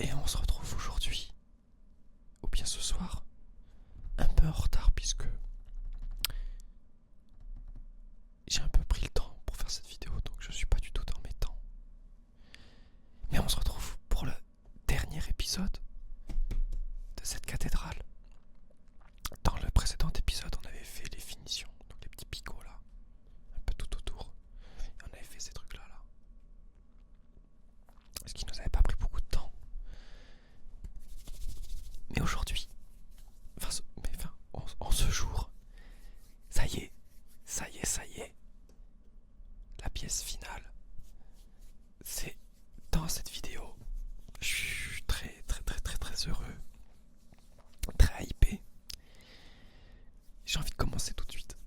Et on se retrouve aujourd'hui, ou bien ce soir, un peu en retard puisque j'ai un peu pris le temps pour faire cette vidéo, donc je suis pas du tout dans mes temps. Mais on se retrouve pour le dernier épisode de cette cathédrale. Dans le précédent épisode, on avait fait les finitions, donc les petits picots là, un peu tout autour. Et on avait fait ces trucs là. Ce qui nous avait pas pris beaucoup de temps. Mais aujourd'hui, en ce jour, ça y est, la pièce finale, c'est dans cette vidéo. Je suis très heureux, très hypé. J'ai envie de commencer tout de suite.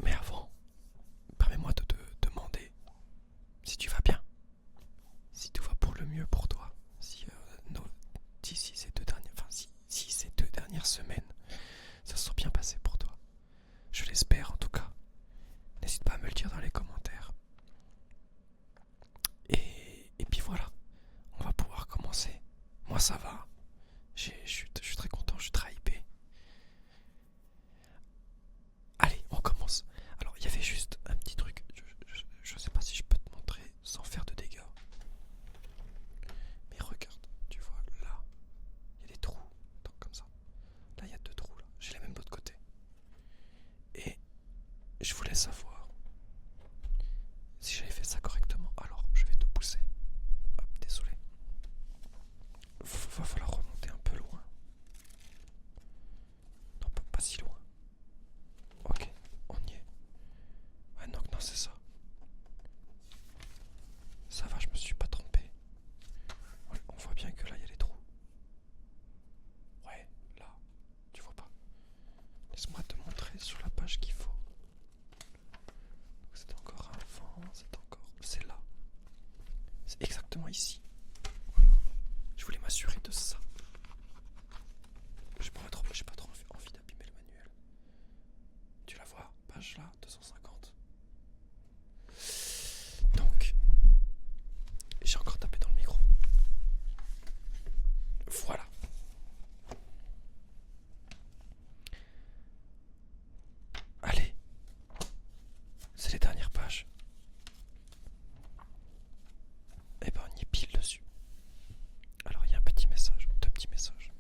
Mais avant, permets-moi de te demander si tu vas bien, si tout va pour le mieux pour toi, si ces deux dernières semaines, ça se sont bien passé pour toi. Je l'espère en tout cas. N'hésite pas à me le dire dans les commentaires. Et puis voilà, on va pouvoir commencer. Moi ça va. Je suis très content, je suis très hypé. Allez, on commence. Alors il y avait juste un petit truc. Je sais pas si je peux te montrer sans faire de dégâts. Mais regarde, tu vois là, il y a des trous. Attends, comme ça. Là il y a deux trous là. J'ai les mêmes de l'autre côté. Et je voulais savoir si j'avais fait ça correctement. Alors je vais te pousser. Hop, désolé. Va falloir remonter un peu loin. Non, pas si loin. Ok, on y est. Ouais, non, c'est ça. Ça va, je me suis pas trompé. Ouais, on voit bien que là, il y a les trous. Ouais, là, tu vois pas. Laisse-moi te montrer sur la page qu'il faut. C'est encore avant, c'est là. C'est exactement ici. Voilà. Je voulais m'assurer de ça. J'ai pas trop envie d'abîmer le manuel. Tu la vois, page là, 250. Donc, j'ai encore tapé dans le micro. Voilà. Allez, c'est les dernières pages. Et ben on y est pile dessus. Alors il y a un petit message, deux petits messages.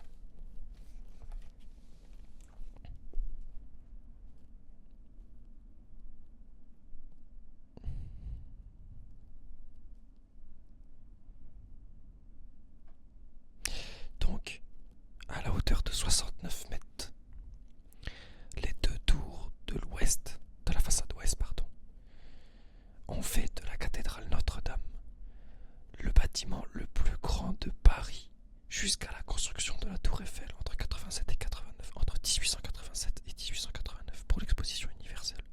Donc, à la hauteur de 69 mètres, les deux tours de la façade ouest, ont fait de la cathédrale Notre-Dame le bâtiment le plus grand de Paris jusqu'à la construction de la Tour Eiffel entre 87 et 89, entre 1887 et 1889 pour l'exposition universelle.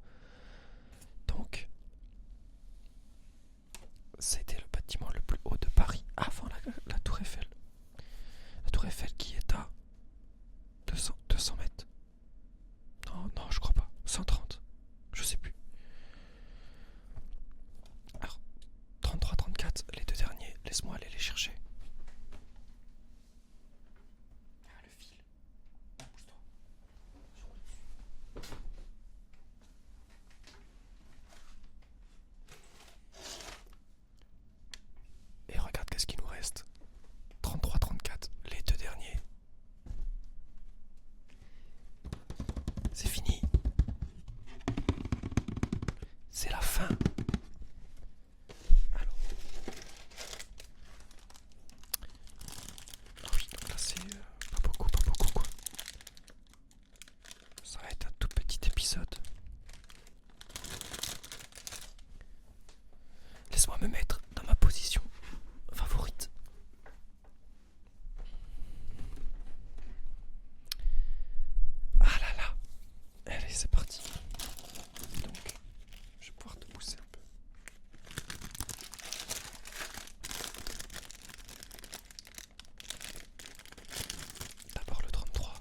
Donc, c'était le bâtiment le plus haut de Paris avant la Tour Eiffel. La Tour Eiffel qui est à 200 mètres. Non, je crois pas. 130. Je sais plus. Alors, 33, 34, les deux derniers, laisse-moi aller les chercher. Ah, le fil. Pousse-toi. Je roule dessus. Et regarde qu'est-ce qu'il nous reste. 33, 34, les deux derniers. C'est fini. C'est la fin. Alors. Ah oui, donc là c'est pas beaucoup quoi. Ça va être un tout petit épisode. Laisse-moi me mettre dans ma position favorite. Ah là là. Allez, c'est parti. Donc, je vais pouvoir te pousser un peu. D'abord le 33.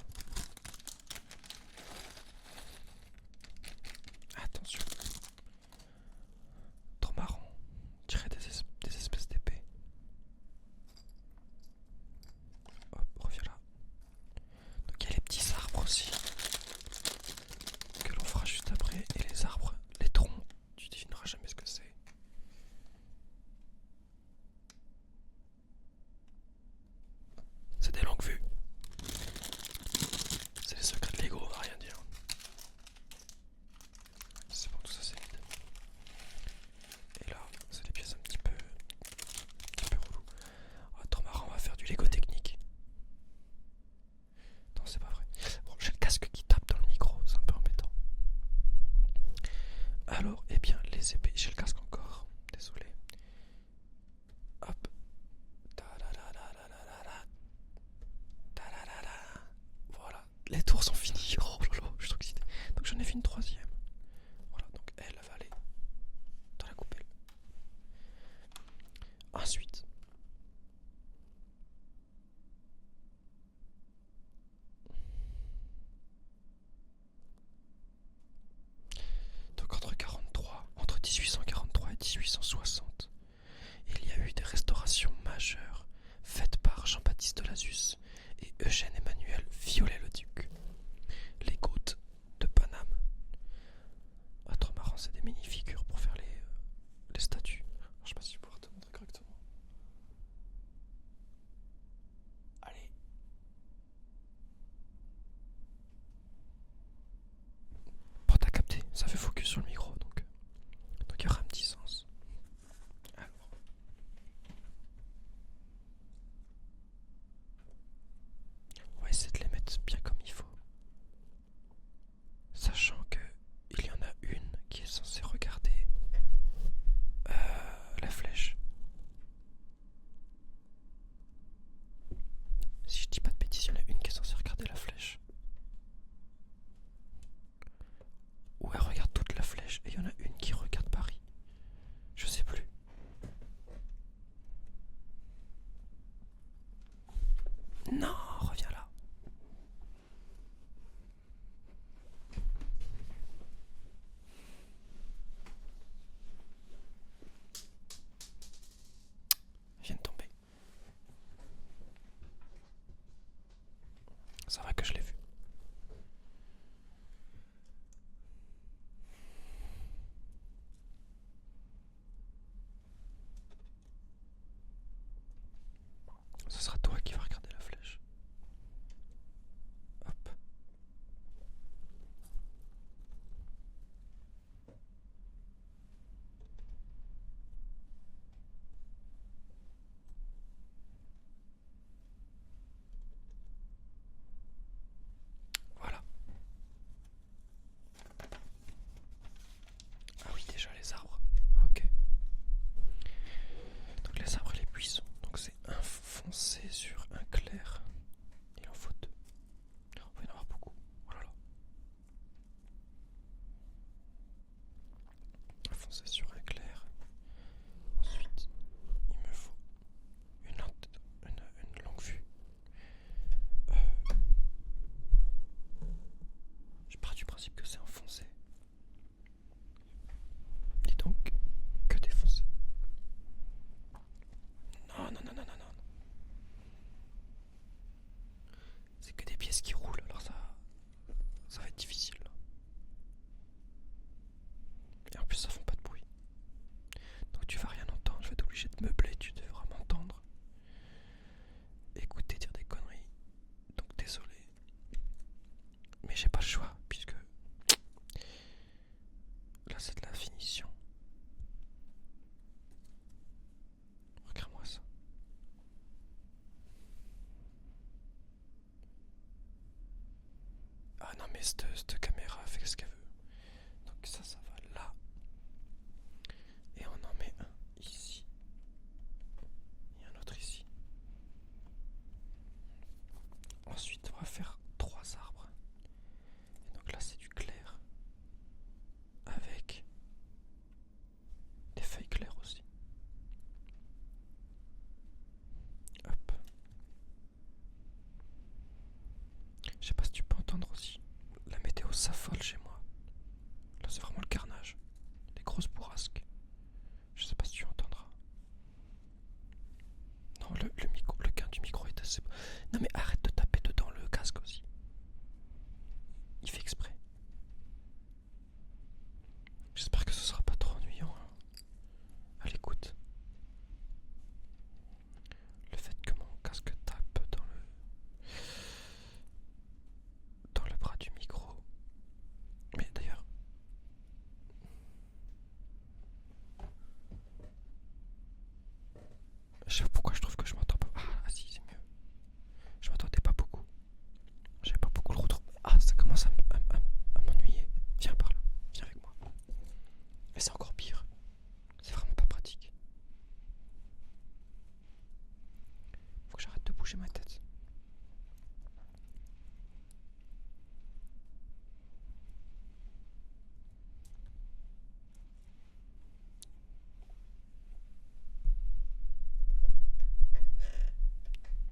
Attention. Trop marrant. Tirer des Non, reviens là. Je viens de tomber. Ça va que je l'ai vu. Ce sera toi qui vas regarder la flèche. Hop. Voilà. Ah oui, déjà les arbres. Ok. Donc les arbres et les buissons. Donc c'est un foncé sur un clair. Il en faut deux. On va y en avoir beaucoup. Oh là là. Un foncé sur un clair. Ensuite, il me faut une longue vue. Euh, je pars du principe que c'est un foncé. Et donc, que des foncés. Non, non, non, non, non, non. C'est que des pièces qui roulent, alors ça va être difficile. Et en plus, ça fait pas de bruit. Donc tu vas rien entendre, je vais être obligé de meubler, tu devras m'entendre. Écouter dire des conneries. Donc désolé. Mais j'ai pas le choix, puisque là c'est de la finition. Regarde-moi ça. Ah non mais cette caméra fait ce qu'elle veut. Donc ça va là. Et on en met un ici. Et un autre ici. Ensuite on va faire 3 arbres. Et donc là c'est du clair. Avec des feuilles claires aussi. Hop. Je sais pas si tu peux entendre aussi. La météo s'affole chez moi. Là c'est vraiment le carnage. Des grosses bourrasques. Je sais pas si tu entendras. Non, le micro, le gain du micro est assez... Non mais arrête de taper dedans le casque aussi. Il fait exprès. J'espère que ce sera pas trop ennuyant à l'écoute. Le fait que mon casque tape dans le bras du micro. Mais d'ailleurs... Je sais pas pourquoi je trouve que je m'entends pas. Ah si, c'est mieux. Je m'entendais pas beaucoup. J'avais pas beaucoup le retour. Ah, ça commence à m'ennuyer. Viens par là. Viens avec moi. Mais c'est encore pire. C'est vraiment pas pratique. Faut que j'arrête de bouger ma tête.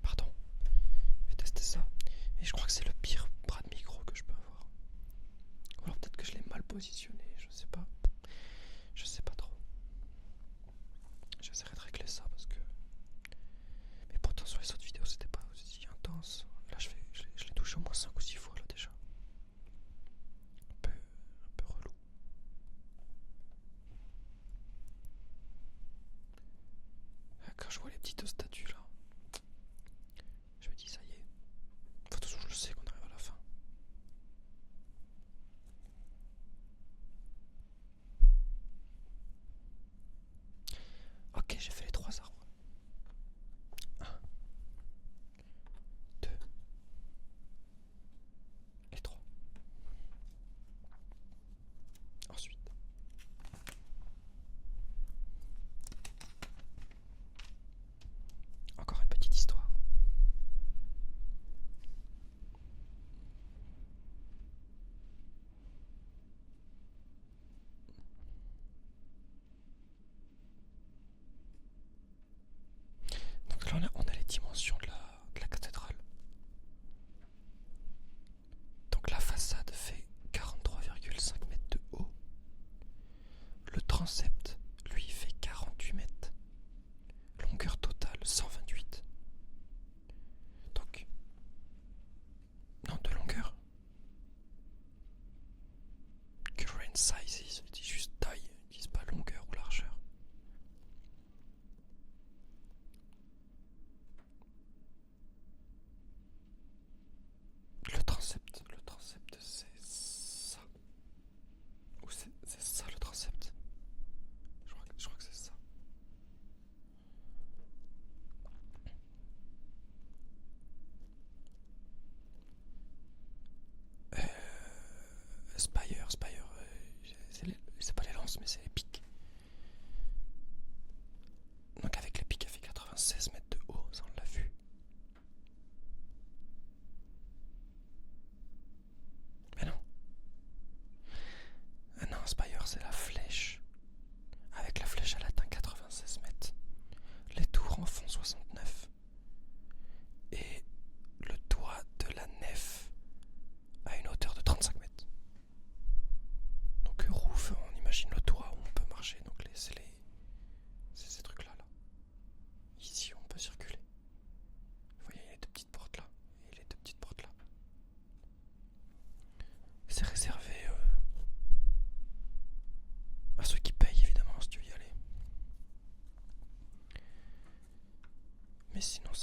Pardon. Je vais tester ça. Et je crois que c'est le pire bras de micro que je peux avoir. Ou alors peut-être que je l'ai mal positionné. Je sais pas. Je sais pas trop. J'essaierai de régler ça parce que... Mais pourtant sur les autres vidéos c'était pas aussi intense. Là je l'ai touché au moins 5 ou 6 fois là déjà. Un peu relou. Quand je vois les petites statues là, je me dis ça y est. De toute façon je le sais qu'on arrive à la fin. Ok, j'ai fait les 3 arbres. 1,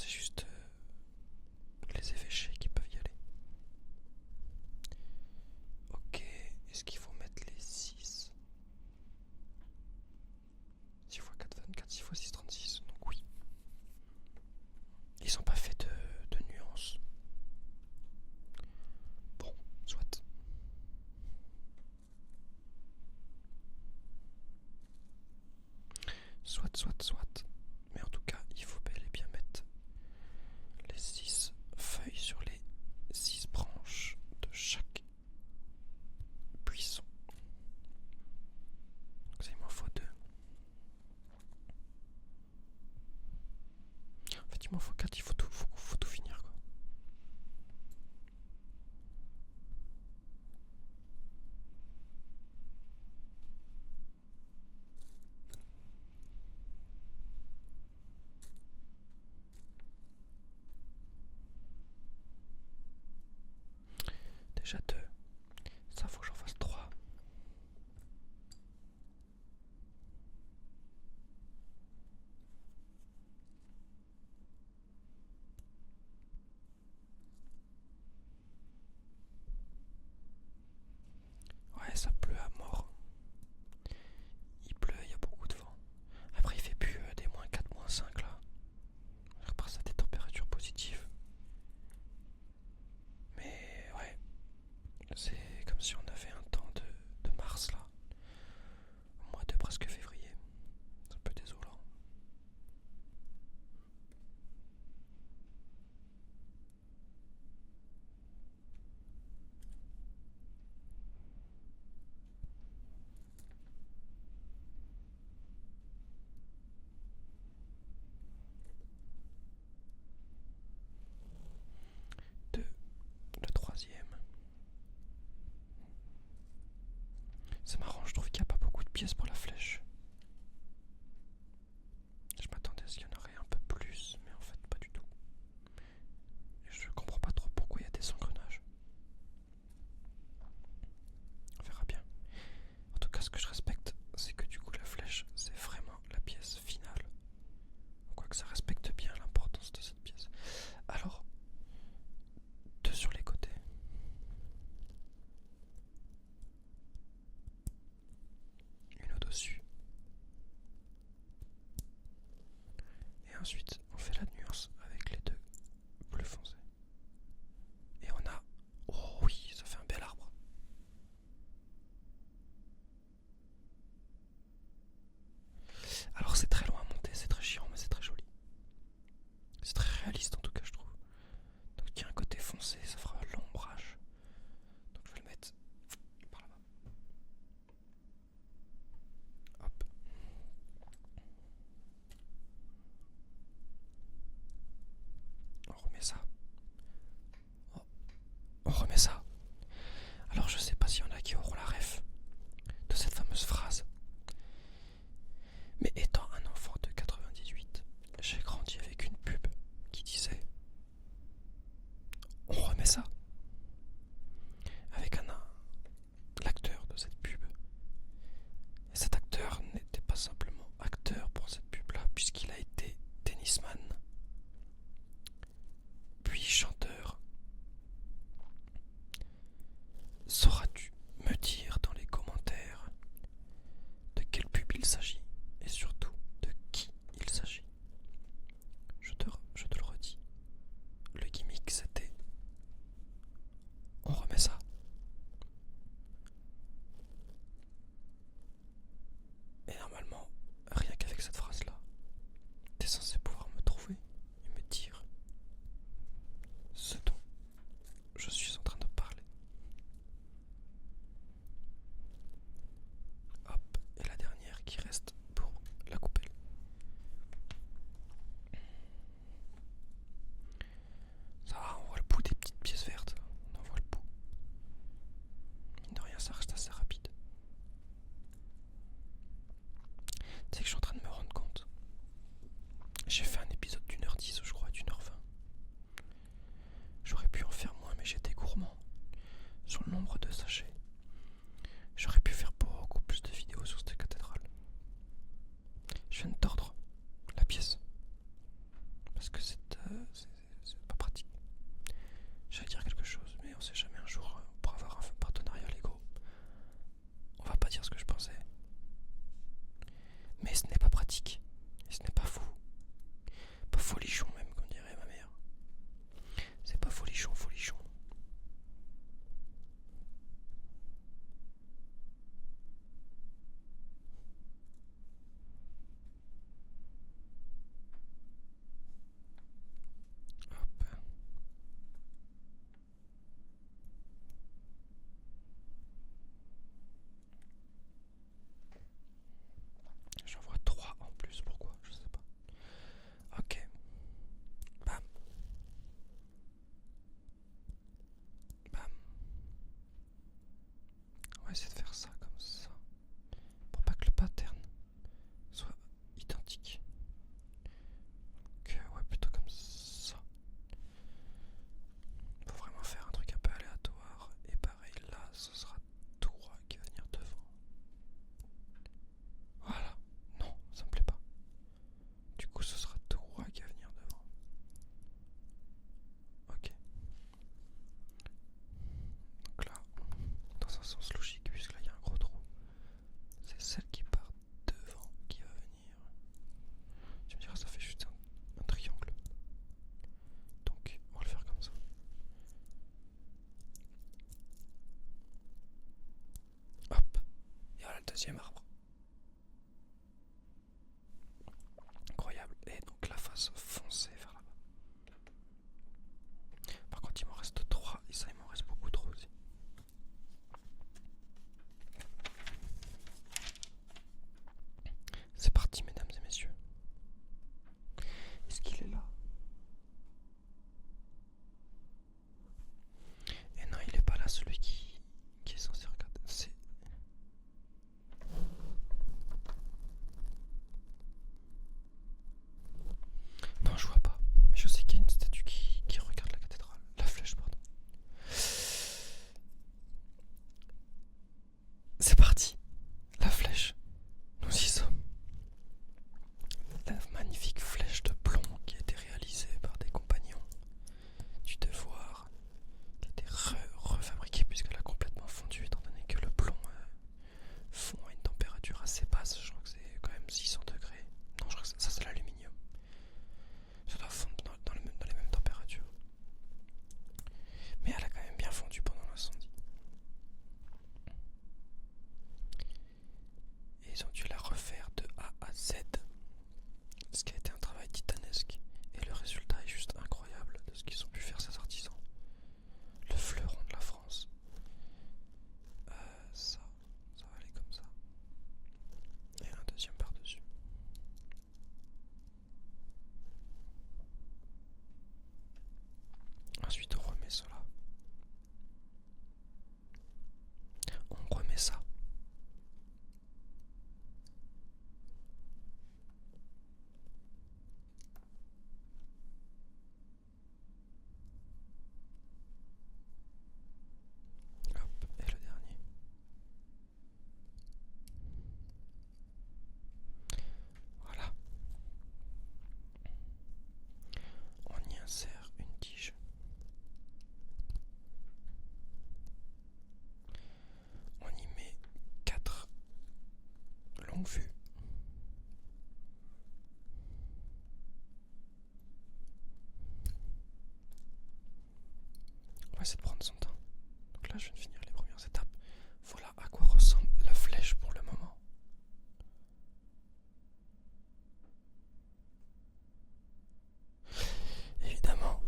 c'est juste les évêchés qui peuvent y aller. Ok, est-ce qu'il faut mettre les 6? 6 x 4, 24, 6 x 6, 36, donc oui. Ils ont pas fait de nuances. Bon, soit. Soit. Mais en tout cas, il faut bel et bien mettre les 6 feuilles sur les 6 branches de chaque buisson. Donc ça, il m'en faut 2. En fait, il m'en faut 4, il faut tout finir, quoi. Déjà 2. Ça, faut que j'en fasse 3. Ouais, ça pleut à mort. Il pleut, il y a beaucoup de vent. Après, il fait plus des -4, -5 là. On repasse à des températures positives. Mais ouais, c'est comme si on avait un temps de mars là. Au mois de presque février. C'est un peu désolant. Le troisième. C'est marrant, je trouve qu'il n'y a pas beaucoup de pièces pour la flèche. Je m'attendais à ce qu'il y en aurait un peu plus, mais en fait pas du tout. Et je comprends pas trop pourquoi il y a des engrenages. On verra bien. En tout cas, ce que je respecte, c'est que du coup la flèche, c'est vraiment la pièce finale. Quoique ça respecte bien l'importance de cette pièce. Alors, 2 sur les côtés. Une au-dessus. Et ensuite, on fait la nuance avec les 2 bleu foncé. Et on a... Oh oui, ça fait un bel arbre. Alors c'est très loin à monter, c'est très chiant, mais c'est très joli. C'est très réaliste en tout cas, je trouve. Donc il y a un côté foncé, ça fera l'ombrage. Donc je vais le mettre par là-bas. Hop. On remet ça. Oh. On remet ça. Alors je sais pas s'il y en a qui auront la ref de cette fameuse phrase. Mais étant un enfant de 98, j'ai grandi avec une pub qui disait on remet ça. Avec l'acteur de cette pub. Et cet acteur n'était pas simplement acteur pour cette pub-là, puisqu'il a été tennisman, puis chanteur. Sauras-tu me dire dans les commentaires de quelle pub il s'agit et surtout de qui il s'agit? Je te le redis. Le gimmick, c'était deuxième arbre. Incroyable. Et donc la face foncée vers là-bas. Par contre, il m'en reste 3 et ça, il m'en reste beaucoup trop aussi. C'est parti, mesdames et messieurs. Est-ce qu'il est là? Et non, il est pas là, celui qui est censé regarder. C'est... Non, je vois pas. Mais je sais qu'il y a une statue qui regarde la cathédrale. La flèche, pardon. C'est parti. La flèche. Nous y sommes. La magnifique flèche de plomb qui a été réalisée par des compagnons du devoir, qui a été refabriquée puisqu'elle a complètement fondu étant donné que le plomb fond à une température assez basse. Je crois que c'est quand même 600 degrés. Non, je crois que ça c'est l'aluminium. Ça doit fondre dans les mêmes températures. Mais elle a quand même bien fondu pendant l'incendie. Et ils ont dû la refaire de A à Z. Ce qui a été un travail titanesque. Et le résultat est juste incroyable de ce qu'ils ont pu faire ces artisans. Le fleuron de la France. Ça va aller comme ça. Et un deuxième par-dessus. Ensuite, on remet cela. On remet ça. Hop, et le dernier. Voilà. On y insère une tige. On y met 4 longues vues. On va essayer de prendre son temps. Donc là, je viens de finir les premières étapes. Voilà à quoi ressemble la flèche pour le moment. Évidemment,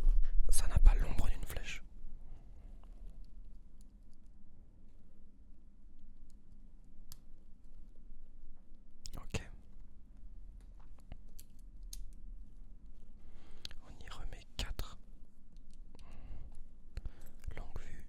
ça n'a pas l'ombre d'une flèche. Ok. On y remet 4 longues vues.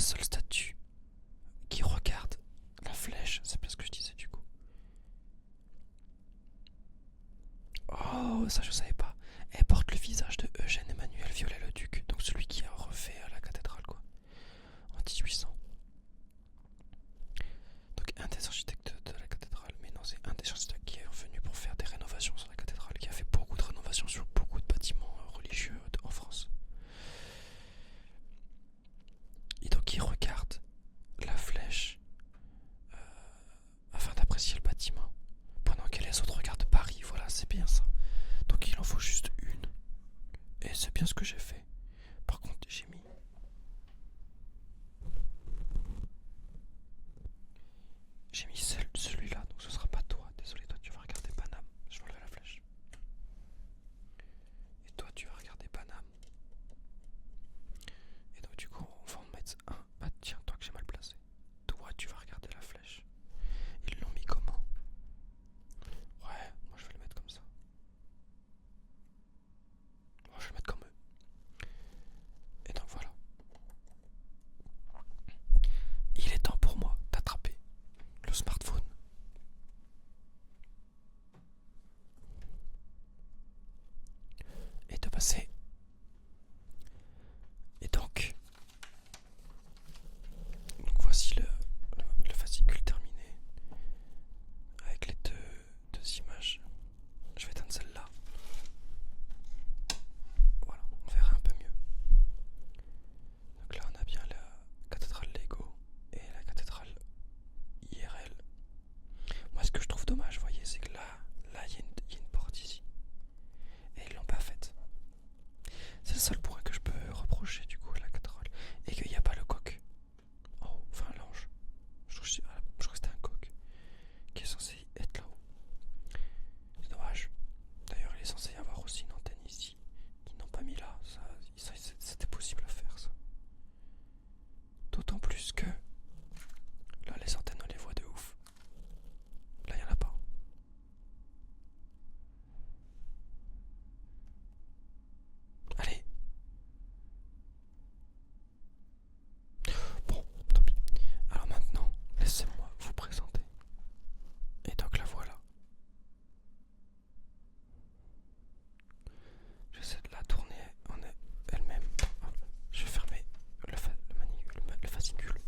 seule statue qui regarde la flèche. C'est bien ce que je disais du coup. Oh, ça je savais pas. Elle porte le visage de Eugène Emmanuel Viollet-le-Duc, donc celui qui a refait la cathédrale quoi, en 1800. Donc un des architectes de la cathédrale, mais non c'est un des architectes qui est revenu pour faire des rénovations sur la cathédrale, qui a fait beaucoup de rénovations sur beaucoup de bâtiments religieux en France. Et donc il regarde la flèche afin d'apprécier le bâtiment, pendant que les autres regardent Paris, voilà c'est bien ça. Donc il en faut juste une. Et c'est bien ce que j'ai fait. Par contre j'ai mis... J'ai mis celui-là, donc ce sera pas toi. Désolé, toi tu vas regarder Paname. Je vais enlever la flèche. Et toi tu vas regarder Paname. Et donc du coup on va en mettre un. Bah tiens, toi que j'ai mal placé. Toi tu vas regarder la flèche. Ils l'ont mis comment? Ouais, moi je vais le mettre comme ça. Moi je vais le mettre comme eux. Et donc voilà. Il est temps pour moi d'attraper le smartphone. Et de passer. Et donc voici le fascicule terminé. Avec les deux images. Je vais éteindre celle-là. Voilà, on verra un peu mieux. Donc là on a bien la cathédrale Lego et la cathédrale IRL. Moi ce que je trouve dommage, vous voyez, c'est que là il y a une porte ici. Et ils l'ont pas faite. C'est le seul point que je peux reprocher du coup à la cathédrale. Et qu'il n'y a pas le coq. Oh, enfin l'ange. Je crois que c'était un coq qui est censé être là-haut. C'est dommage. D'ailleurs il est censé y avoir aussi une antenne ici qu'ils n'ont pas mis là. Ça, c'était possible à faire ça. D'autant plus que là les antennes on les voit de ouf. Là il n'y en a pas. Allez. Bon, tant pis. Alors maintenant, laissez-moi vous présenter. Et donc la voilà. J'essaie de la tourner en elle-même. Je vais fermer le fascicule.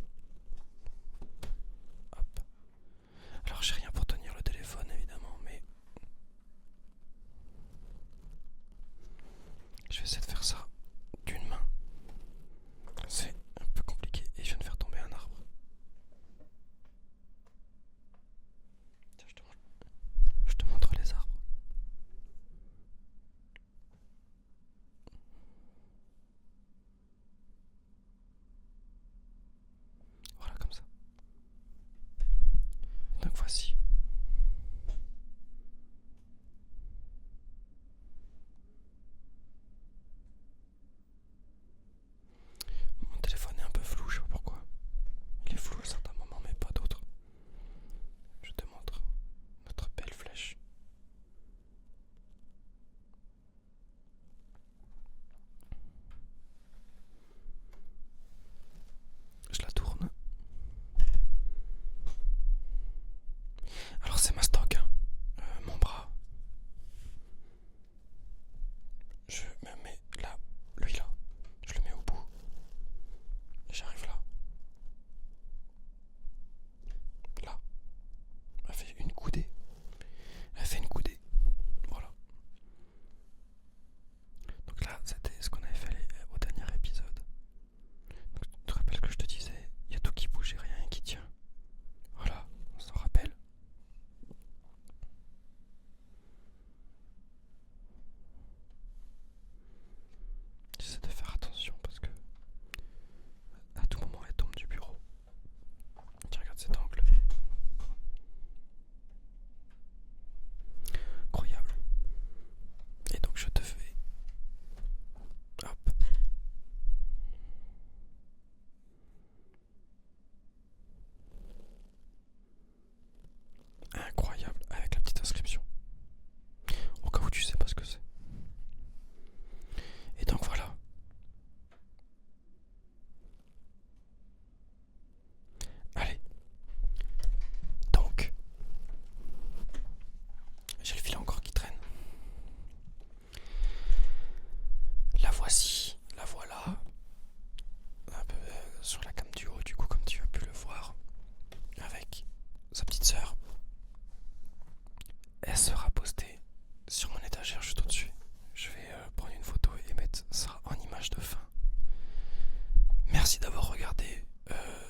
Merci d'avoir regardé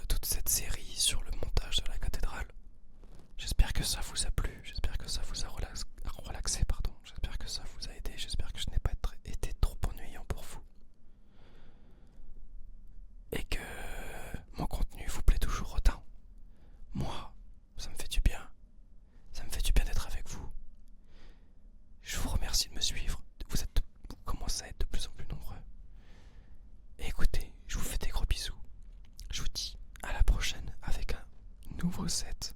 toute cette série sur le montage de la cathédrale. J'espère que ça vous a plu, j'espère que ça vous a relaxé, pardon. J'espère que ça vous a aidé, j'espère que je n'ai pas été trop ennuyant pour vous. Et que mon contenu vous plaît toujours autant. Moi, ça me fait du bien. Ça me fait du bien d'être avec vous. Je vous remercie de me suivre. Vous commencez à être de plus en plus nombreux. Et écoutez, je vous fais des gros bisous. Je vous dis à la prochaine avec un nouveau set.